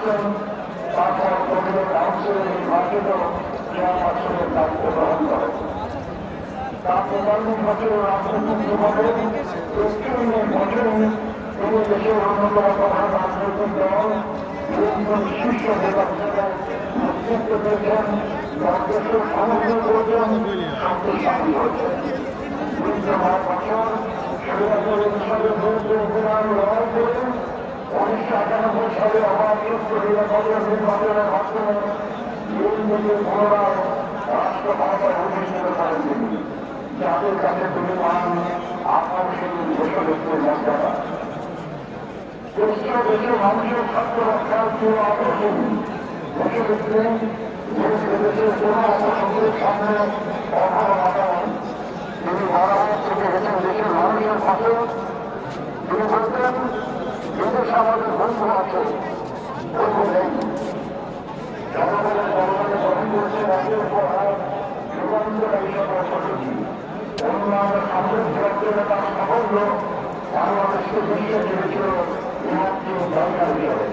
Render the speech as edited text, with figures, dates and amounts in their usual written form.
আসছেন, তারপর দলীয় কাউন্সিলের নির্বাচিত চেয়ারপারসনের দায়িত্ব গ্রহণ করেন। তার ৪৩ বছরের রাজনৈতিক জীবনে দক্ষিণের বছরে তিনি দেশের অন্যতম প্রধান রাজনৈতিক দল বিএনপির শীর্ষ নেতা হিসেবে নেতৃত্ব দিয়েছেন, দেশের সমর্থন করেছেন, শক্তিশালী হয়েছেন। দীর্ঘ ৯ বছর স্বৈরাচার হিসাবের বিরুদ্ধে অভিযান লড়াই করে ১৯৯৮ সালে অবাধ সুস্থ নিরাপদের নির্বাচনের মাধ্যমে বিএনপিকে পুনরায় রাষ্ট্র ক্ষমতায় অধিষ্ঠিত করেন তিনি। যাদের কাছে তিনি পান আত্মশীল দেশনেত্রীর মর্যাদা। দেশের মানুষের স্বার্থ রক্ষার কেউ আগ্রহী দেশনেত্রী দেশের কোন অপসংখ্যের সামনে অভাব বাধা নেই। তিনি বরাবর থেকে গেছেন দেশের মানুষের পাশে। তিনি বলতেন, বিদেশে আমাদের বন্ধু আছে, বন্ধু নেই। জনগণের জনগণে গঠন করেছে রাজ্যের পর যুগান্তর হিসাবে সঠিক উন্নয়নের সমৃদ্ধি অর্জনে তার সাফল্য বাংলাদেশকে বিশ্বে দিয়েছিল দরকার হিসাবে।